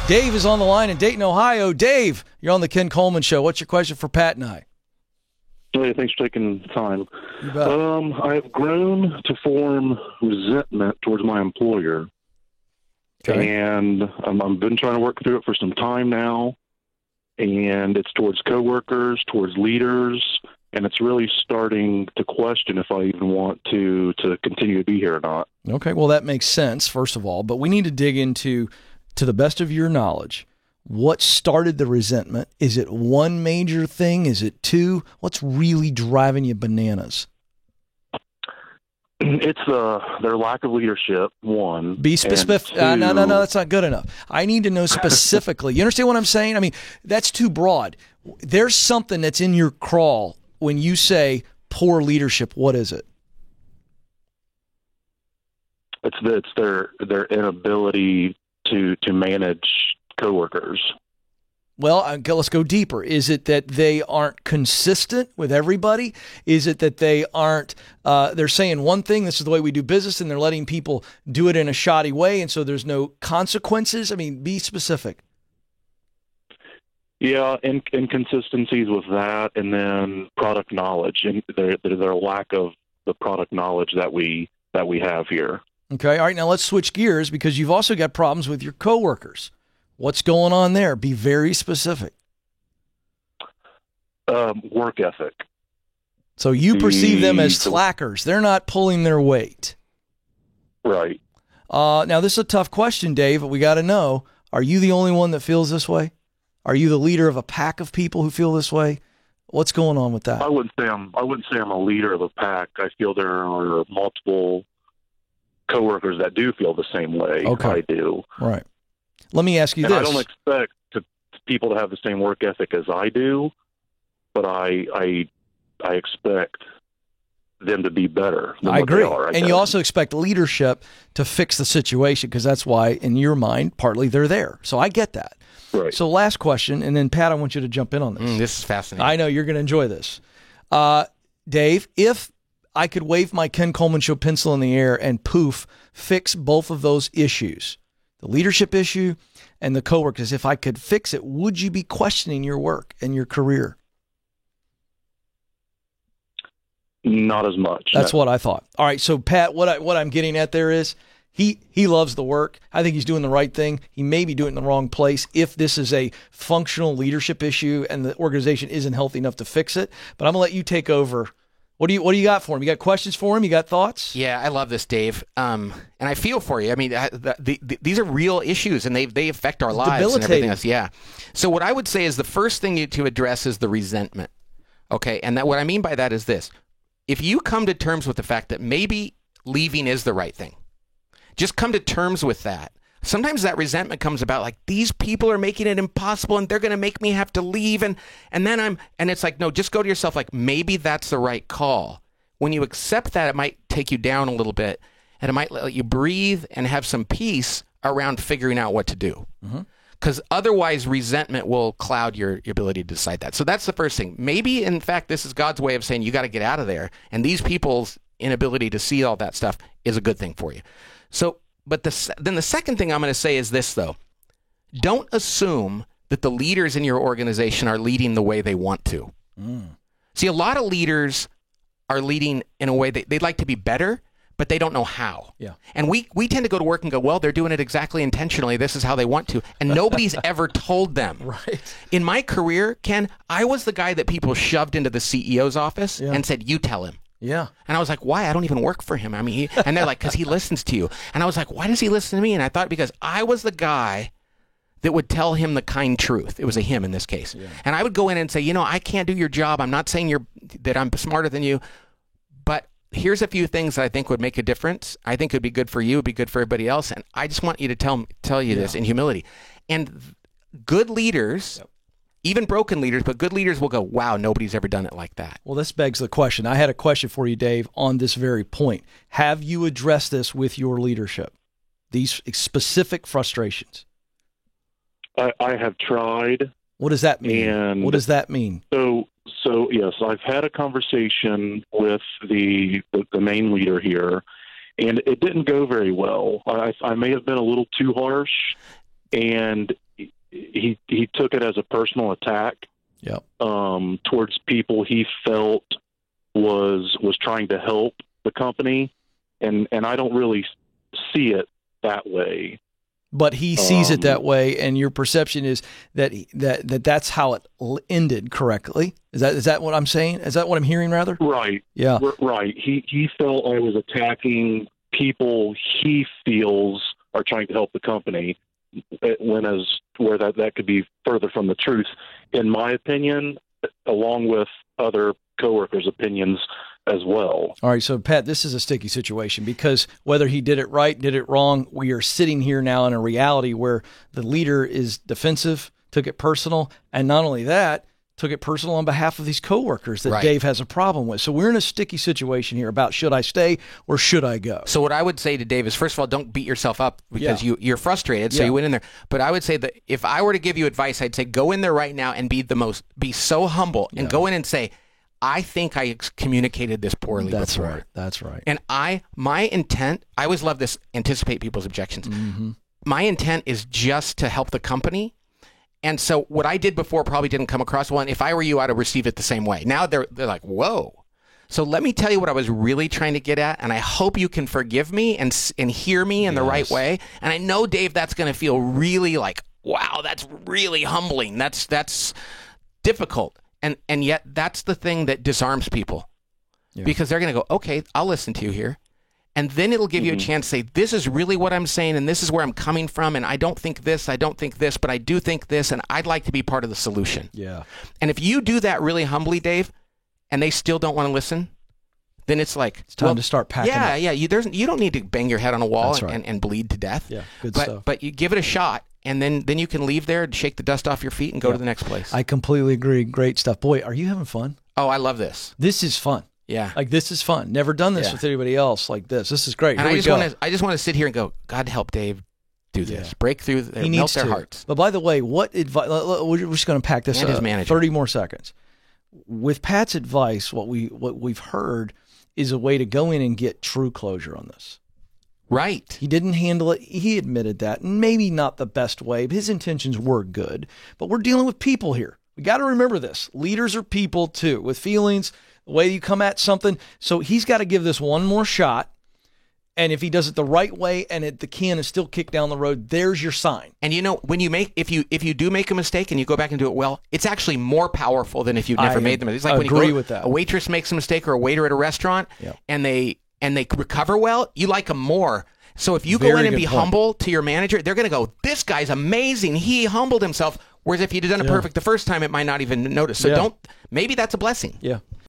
Dave is on the line in Dayton, Ohio. Dave, you're on the Ken Coleman Show. What's your question for Pat and I? Hey, thanks for taking the time. You bet. I have grown to form resentment towards my employer. Okay. And I've been trying to work through it for some time now. And it's towards coworkers, towards leaders, and it's really starting to question if I even want to continue to be here or not. Okay, well, that makes sense, first of all, but we need to dig into, to the best of your knowledge, what started the resentment? Is it one major thing? Is it two? What's really driving you bananas? It's their lack of leadership, one. Be specific. And two, No, that's not good enough. I need to know specifically. You understand what I'm saying? I mean, that's too broad. There's something that's in your crawl when you say poor leadership. What is it? It's their inability to manage coworkers. Well, let's go deeper. Is it that they aren't consistent with everybody? Is it that they aren't, they're saying one thing, this is the way we do business, and they're letting people do it in a shoddy way, and so there's no consequences? I mean, be specific. Yeah, inconsistencies with that, and then product knowledge, and their lack of the product knowledge that we have here. Okay, all right, now let's switch gears because you've also got problems with your coworkers. What's going on there? Be very specific. Work ethic. So you perceive them as slackers. They're not pulling their weight. Right. Now, this is a tough question, Dave, but we got to know, are you the only one that feels this way? Are you the leader of a pack of people who feel this way? What's going on with that? I wouldn't say I'm a leader of a pack. I feel there are multiple coworkers that do feel the same way. Okay. I do. Right. Let me ask you and this. I don't expect people to have the same work ethic as I do, but I expect them to be better than I what agree. they are. And you also expect leadership to fix the situation because that's why, in your mind, partly they're there. So I get that. Right. So last question, and then Pat, I want you to jump in on this. This is fascinating. I know you're going to enjoy this. Dave, if I could wave my Ken Coleman Show pencil in the air and poof, fix both of those issues, the leadership issue and the coworkers, if I could fix it, would you be questioning your work and your career? Not as much. That's what I thought. All right, so Pat, what I'm getting at there is he loves the work. I think he's doing the right thing. He may be doing it in the wrong place if this is a functional leadership issue and the organization isn't healthy enough to fix it. But I'm going to let you take over. What do you got for him? You got questions for him? You got thoughts? Yeah, I love this, Dave. And I feel for you. I mean, these are real issues, and they affect our lives and everything else. Yeah. So what I would say is the first thing to address is the resentment. Okay, and what I mean by that is this. If you come to terms with the fact that maybe leaving is the right thing, just come to terms with that. Sometimes that resentment comes about like, these people are making it impossible and they're going to make me have to leave. And it's like, no, just go to yourself like, maybe that's the right call. When you accept that, it might take you down a little bit and it might let you breathe and have some peace around figuring out what to do. Because otherwise resentment will cloud your ability to decide that. So that's the first thing. Maybe, in fact, this is God's way of saying you got to get out of there. And these people's inability to see all that stuff is a good thing for you. So, but then the second thing I'm going to say is this, though. Don't assume that the leaders in your organization are leading the way they want to. See, a lot of leaders are leading in a way they'd like to be better, but they don't know how. Yeah. And we tend to go to work and go, well, they're doing it exactly intentionally. This is how they want to. And nobody's ever told them. Right. In my career, Ken, I was the guy that people shoved into the CEO's office and said, you tell him. Yeah. And I was like, why? I don't even work for him. I mean, and they're like, because he listens to you. And I was like, why does he listen to me? And I thought because I was the guy that would tell him the kind truth. It was a him in this case. Yeah. And I would go in and say, I can't do your job. I'm not saying that I'm smarter than you, but here's a few things that I think would make a difference. I think it would be good for you. It would be good for everybody else. And I just want you to tell you this in humility. And good leaders, even broken leaders, but good leaders will go, wow, nobody's ever done it like that. Well, this begs the question. I had a question for you, Dave, on this very point. Have you addressed this with your leadership, these specific frustrations? I have tried. What does that mean? And what does that mean? So yes, I've had a conversation with the main leader here, and it didn't go very well. I may have been a little too harsh, and he took it as a personal attack. Yep. Towards people he felt was trying to help the company, and I don't really see it that way. But he sees it that way, and your perception is that that's how it ended correctly. Is that what I'm saying? Is that what I'm hearing, rather? Right. Yeah. Right. He felt I was attacking people he feels are trying to help the company, where that could be further from the truth, in my opinion, along with other coworkers' opinions as well. All right, so Pat, this is a sticky situation because whether he did it right, did it wrong, we are sitting here now in a reality where the leader is defensive, took it personal, and not only that, took it personal on behalf of these coworkers that Dave has a problem with. So we're in a sticky situation here about should I stay or should I go? So what I would say to Dave is, first of all, don't beat yourself up because you're frustrated, so you went in there. But I would say that if I were to give you advice, I'd say go in there right now and be so humble and go in and say, I think I communicated this poorly before. Right. That's right. And my intent, I always love this, anticipate people's objections. Mm-hmm. My intent is just to help the company. And so what I did before probably didn't come across well. And if I were you, I'd have received it the same way. Now they're like, whoa. So let me tell you what I was really trying to get at. And I hope you can forgive me and hear me in the right way. And I know, Dave, that's going to feel really like, wow, that's really humbling. That's difficult. And yet that's the thing that disarms people because they're going to go, okay, I'll listen to you here. And then it'll give you a chance to say, this is really what I'm saying, and this is where I'm coming from, and I don't think this, but I do think this, and I'd like to be part of the solution. Yeah. And if you do that really humbly, Dave, and they still don't want to listen, then it's like... It's time to start packing up. Yeah. You don't need to bang your head on a wall and bleed to death. Yeah, good stuff. But you give it a shot. And then you can leave there and shake the dust off your feet and go to the next place. I completely agree. Great stuff. Boy, are you having fun? Oh, I love this. This is fun. Yeah. Like, this is fun. Never done this with anybody else like this. This is great. And I just want to sit here and go, God help Dave do this. Yeah. Break through, melt their hearts. But by the way, what advice, we're just going to pack this up. 30 more seconds. With Pat's advice, what we've heard is a way to go in and get true closure on this. Right. He didn't handle it. He admitted that. Maybe not the best way, but his intentions were good. But we're dealing with people here. We got to remember this. Leaders are people too, with feelings, the way you come at something. So he's got to give this one more shot. And if he does it the right way and the can is still kicked down the road, there's your sign. And when you if you do make a mistake and you go back and do it well, it's actually more powerful than if you've never made the mistake. It's like when a waitress makes a mistake or a waiter at a restaurant and they recover well, you like them more. So if you go in and be humble to your manager, they're going to go, this guy's amazing. He humbled himself. Whereas if you'd done it perfect the first time, it might not even notice. So maybe that's a blessing. Yeah.